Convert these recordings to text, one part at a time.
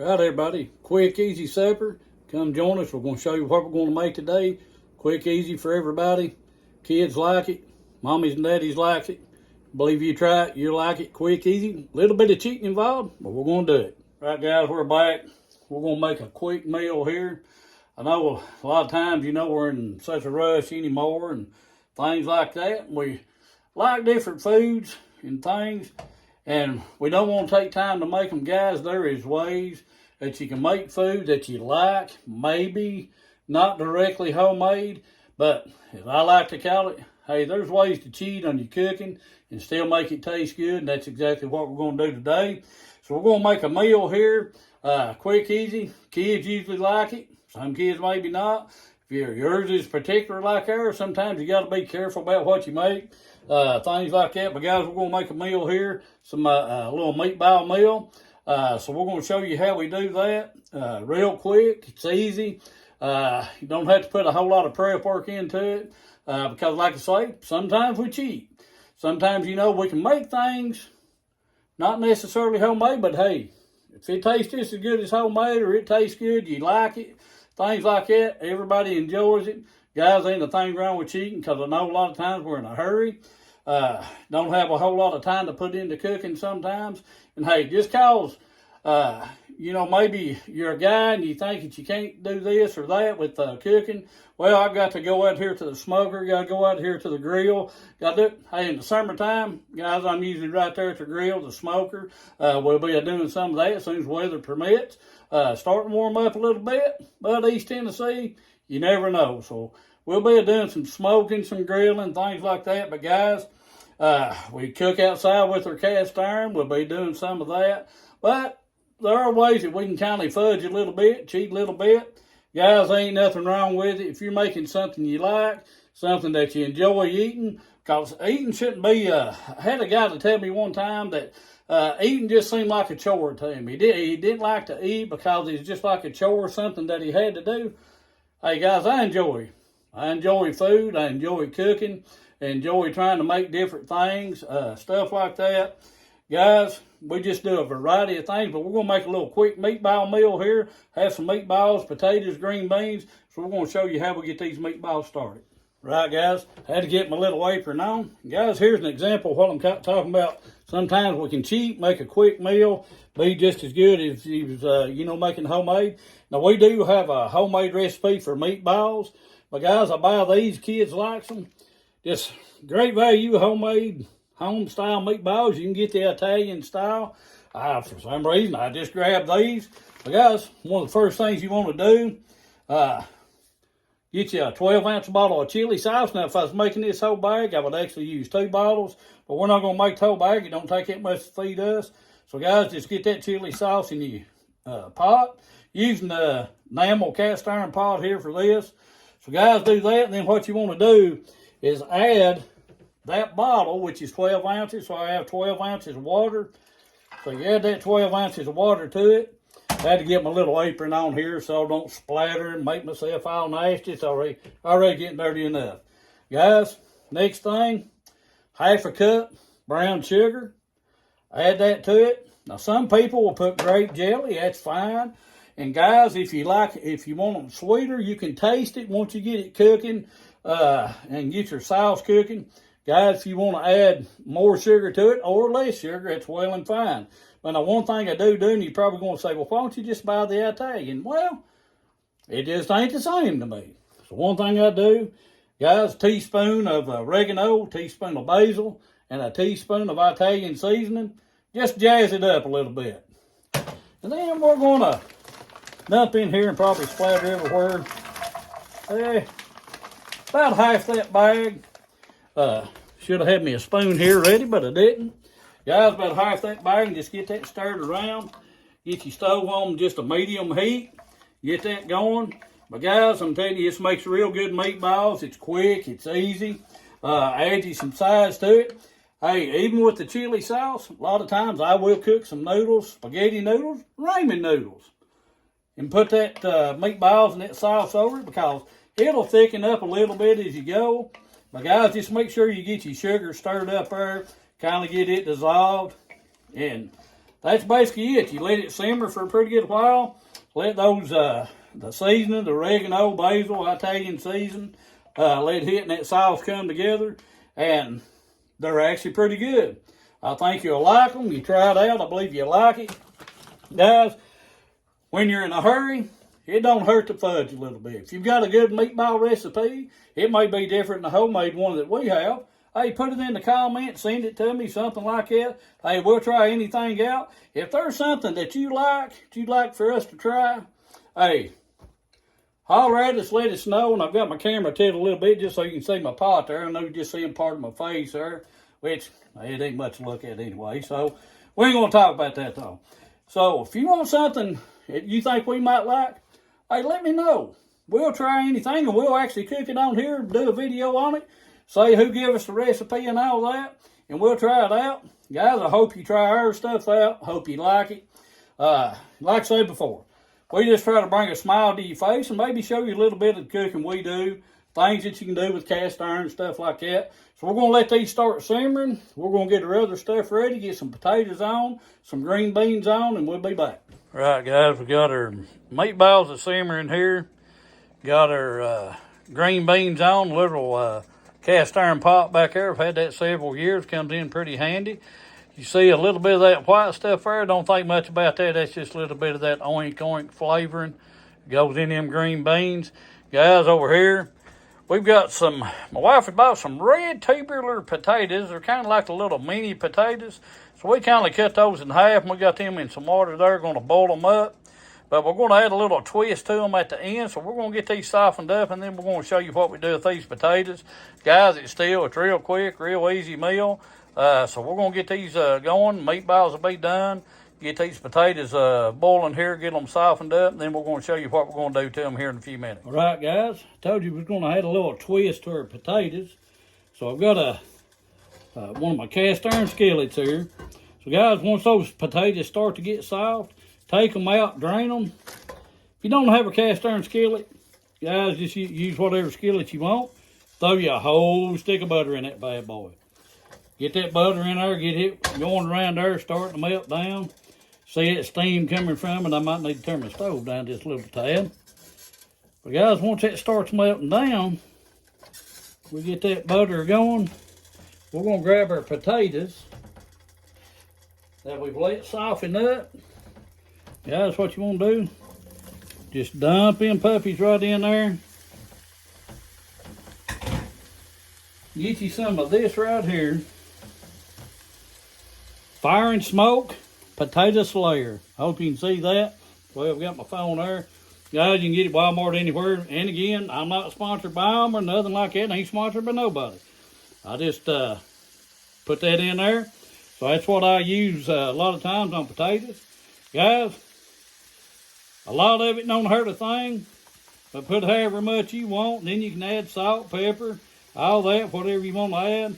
Right, everybody, quick, easy supper. Come join us. We're going to show you what we're going to make today. Quick, easy for everybody. Kids like it. Mommies and daddies like it. Believe you try it, you'll like it. Quick, easy. A little bit of cheating involved, but we're going to do it. Right, guys, we're back. We're going to make a quick meal here. I know a lot of times, we're in such a rush anymore and things like that. We like different foods and things, and we don't want to take time to make them. Guys, there is ways that you can make food that you like, maybe not directly homemade, but as I like to call it, hey, there's ways to cheat on your cooking and still make it taste good, and that's exactly what we're going to do today. So we're going to make a meal here, quick, easy. Kids usually like it. Some kids maybe not. If yours is particular like ours, sometimes you got to be careful about what you make, things like that. But guys, we're going to make a meal here, some a little meatball meal. So we're going to show you how we do that real quick. It's easy. You don't have to put a whole lot of prep work into it because, like I say, sometimes we cheat. Sometimes, we can make things not necessarily homemade, but hey, if it tastes just as good as homemade or it tastes good, you like it, things like that, everybody enjoys it. Guys, ain't a thing wrong with cheating because I know a lot of times we're in a hurry. Don't have a whole lot of time to put into cooking sometimes. And hey, just cause, maybe you're a guy and you think that you can't do this or that with cooking. Well, I've got to go out here to the smoker, got to go out here to the grill, got to do it. Hey, in the summertime, guys, I'm usually right there at the grill, the smoker. We'll be doing some of that as soon as weather permits. Starting to warm up a little bit, but East Tennessee, you never know. So we'll be doing some smoking, some grilling, things like that. But guys, we cook outside with our cast iron. We'll be doing some of that. But there are ways that we can kind of fudge a little bit, cheat a little bit. Guys, ain't nothing wrong with it. If you're making something you like, something that you enjoy eating, because eating shouldn't be, I had a guy to tell me one time that eating just seemed like a chore to him. He didn't like to eat because it's just like a chore, something that he had to do. Hey guys, I enjoy food. I enjoy cooking. I enjoy trying to make different things, stuff like that. Guys, we just do a variety of things, but we're going to make a little quick meatball meal here. Have some meatballs, potatoes, green beans. So we're going to show you how we get these meatballs started. Right, guys, had to get my little apron on. Guys, here's an example of what I'm talking about. Sometimes we can cheat, make a quick meal, be just as good as he was, making homemade. Now, we do have a homemade recipe for meatballs, but guys, I buy these. Kids like them. Just great value, homemade, home-style meatballs. You can get the Italian style. For some reason, I just grabbed these. But guys, one of the first things you want to do, get you a 12-ounce bottle of chili sauce. Now, if I was making this whole bag, I would actually use 2 bottles. But we're not going to make the whole bag. It don't take that much to feed us. So, guys, just get that chili sauce in your pot. Using the enamel cast iron pot here for this. So, guys, do that. And then what you want to do is add that bottle, which is 12 ounces. So, I have 12 ounces of water. So, you add that 12 ounces of water to it. I had to get my little apron on here so I don't splatter and make myself all nasty. It's already getting dirty enough. Guys, next thing, half a cup brown sugar. Add that to it. Now, some people will put grape jelly. That's fine. And guys, if you want them sweeter, you can taste it once you get it cooking and get your sauce cooking. Guys, if you want to add more sugar to it or less sugar, that's well and fine. But now, one thing I do, and you're probably going to say, well, why don't you just buy the Italian? Well, it just ain't the same to me. So one thing I do, guys, a teaspoon of oregano, a teaspoon of basil, and a teaspoon of Italian seasoning. Just jazz it up a little bit. And then we're going to dump in here and probably splatter everywhere. About half that bag. Should have had me a spoon here ready, but I didn't. Guys, about half that bag and just get that stirred around. Get your stove on just a medium heat. Get that going. But guys, I'm telling you, this makes real good meatballs. It's quick, it's easy. Add you some size to it. Hey, even with the chili sauce, a lot of times I will cook some noodles, spaghetti noodles, ramen noodles. And put that meatballs and that sauce over it because it'll thicken up a little bit as you go. But guys, just make sure you get your sugar stirred up there. Kind of get it dissolved. And that's basically it. You let it simmer for a pretty good while. Let those, the seasoning, the oregano, basil, Italian season, let it hit and that sauce come together. And they're actually pretty good. I think you'll like them. You try it out. I believe you'll like it. Guys, when you're in a hurry, it don't hurt to fudge a little bit. If you've got a good meatball recipe, it may be different than the homemade one that we have. Hey, put it in the comments, send it to me, something like that. Hey, we'll try anything out. If there's something that you'd like for us to try, hey, holler at us, let us know. And I've got my camera tilted a little bit just so you can see my pot there. I know you're just seeing part of my face there, which it ain't much to look at anyway. So we ain't going to talk about that though. So if you want something that you think we might like, hey, let me know. We'll try anything, and we'll actually cook it on here, do a video on it, say who gave us the recipe and all that, and we'll try it out. Guys, I hope you try our stuff out. Hope you like it. Like I said before, we just try to bring a smile to your face and maybe show you a little bit of the cooking we do, things that you can do with cast iron, stuff like that. So we're going to let these start simmering. We're going to get our other stuff ready, get some potatoes on, some green beans on, and we'll be back. Right, guys, we got our meatballs are simmering here. Got our green beans on, little cast iron pot back there. I've had that several years. Comes in pretty handy. You see a little bit of that white stuff there. Don't think much about that. That's just a little bit of that oink oink flavoring. Goes in them green beans. Guys, over here, we've got some, my wife had bought some red tubular potatoes. They're kind of like the little mini potatoes. So we kind of cut those in half, and we got them in some water there. Going to boil them up. But we're going to add a little twist to them at the end. So we're going to get these softened up, and then we're going to show you what we do with these potatoes. Guys, it's real quick, real easy meal. So we're going to get these going. Meatballs will be done. Get these potatoes boiling here, get them softened up, and then we're going to show you what we're going to do to them here in a few minutes. All right, guys. I told you we was going to add a little twist to our potatoes. So I've got one of my cast iron skillets here. So, guys, once those potatoes start to get soft, take them out, drain them. If you don't have a cast iron skillet, guys, just use whatever skillet you want. Throw you a whole stick of butter in that bad boy. Get that butter in there, get it going around there, starting to melt down. See that steam coming from it. I might need to turn my stove down just a little tad. But guys, once that starts melting down, we get that butter going. We're going to grab our potatoes that we've let soften up. Guys, what you want to do, just dump them puppies right in there. Get you some of this right here. Fire and Smoke Potato Slayer. I hope you can see that. Well, I've got my phone there. Guys, you can get it Walmart anywhere. And again, I'm not sponsored by them or nothing like that. I ain't sponsored by nobody. I just put that in there. So that's what I use a lot of times on potatoes. Guys, a lot of it don't hurt a thing. But put however much you want. Then you can add salt, pepper, all that, whatever you want to add.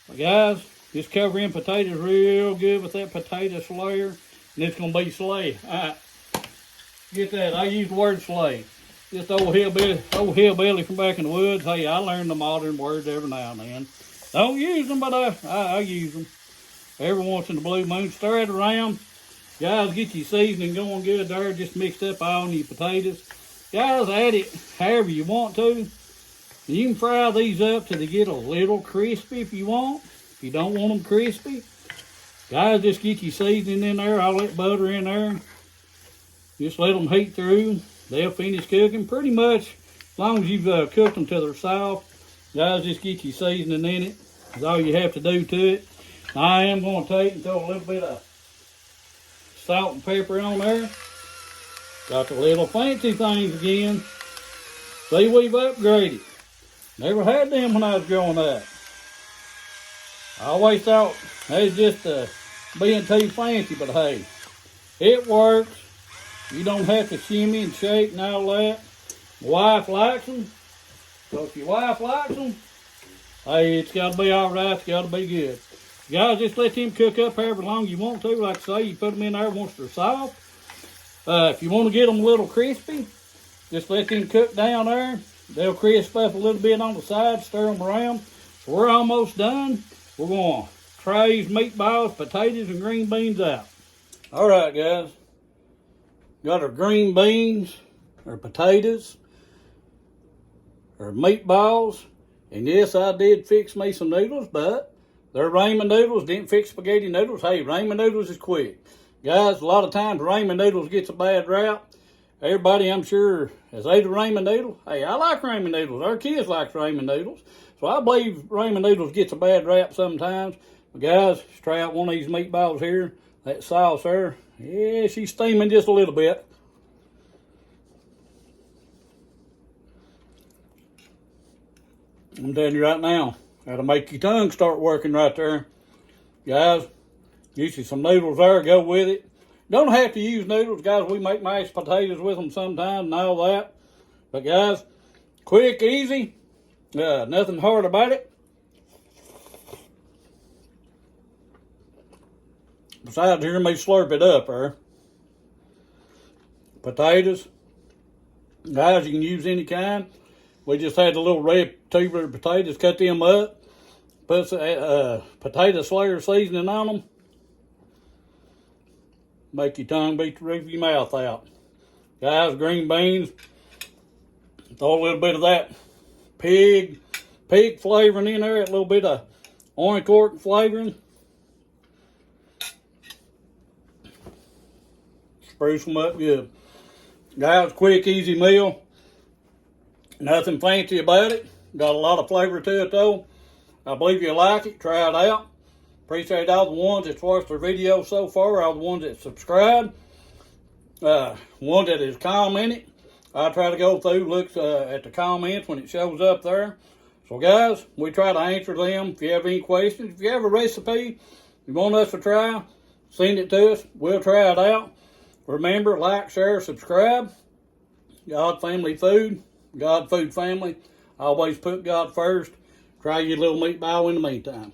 But guys, just cover in potatoes real good with that potato slayer, and it's going to be slay. All right. Get that. I use the word slay. Just old hillbilly from back in the woods. Hey, I learned the modern words every now and then. Don't use them, but I use them. Every once in the blue moon. Stir it around. Guys, get your seasoning going good there. Just mixed up all your potatoes. Guys, add it however you want to. You can fry these up till they get a little crispy if you want. If you don't want them crispy, guys, just get your seasoning in there, all that butter in there. Just let them heat through. They'll finish cooking pretty much as long as you've cooked them till they're soft. Guys, just get your seasoning in it. That's all you have to do to it. I am going to take and throw a little bit of salt and pepper on there. Got the little fancy things again. See, we've upgraded. Never had them when I was growing up. I always thought they was just being too fancy, but hey, it works. You don't have to shimmy and shake and all that. My wife likes them. So if your wife likes them, hey, it's got to be all right. It's got to be good. Guys, just let them cook up however long you want to. Like I say, you put them in there once they're soft. If you want to get them a little crispy, just let them cook down there. They'll crisp up a little bit on the side, stir them around. So we're almost done. We're going to tray these meatballs, potatoes, and green beans out. All right, guys. Got our green beans, our potatoes, our meatballs, and yes, I did fix me some noodles, but they're ramen noodles. Didn't fix spaghetti noodles. Hey, ramen noodles is quick. Guys, a lot of times ramen noodles gets a bad rap. Everybody, I'm sure, has ate a ramen noodle. Hey, I like ramen noodles. Our kids like ramen noodles. So I believe ramen noodles gets a bad rap sometimes. But guys, let's try out one of these meatballs here. That sauce there, yeah, she's steaming just a little bit. I'm telling you right now, that'll make your tongue start working right there. Guys, get you some noodles there, go with it. Don't have to use noodles, guys. We make mashed potatoes with them sometimes and all that. But guys, quick, easy, nothing hard about it. Besides hearing me slurp it up there. Potatoes. Guys, you can use any kind. We just had the little red tubular potatoes, cut them up. Put potato slayer seasoning on them. Make your tongue beat the roof of your mouth out. Guys, green beans. Throw a little bit of that pig flavoring in there. A little bit of orange cork flavoring. Spruce them up good. Guys, quick, easy meal. Nothing fancy about it. Got a lot of flavor to it though. I believe you'll like it. Try it out. Appreciate all the ones that's watched our video so far, all the ones that subscribed, one that has commented. I try to go through, look at the comments when it shows up there. So guys, we try to answer them. If you have any questions, if you have a recipe you want us to try, send it to us. We'll try it out. Remember, like, share, subscribe. God Family Food, God Food Family. Always put God first. Try your little meatball in the meantime.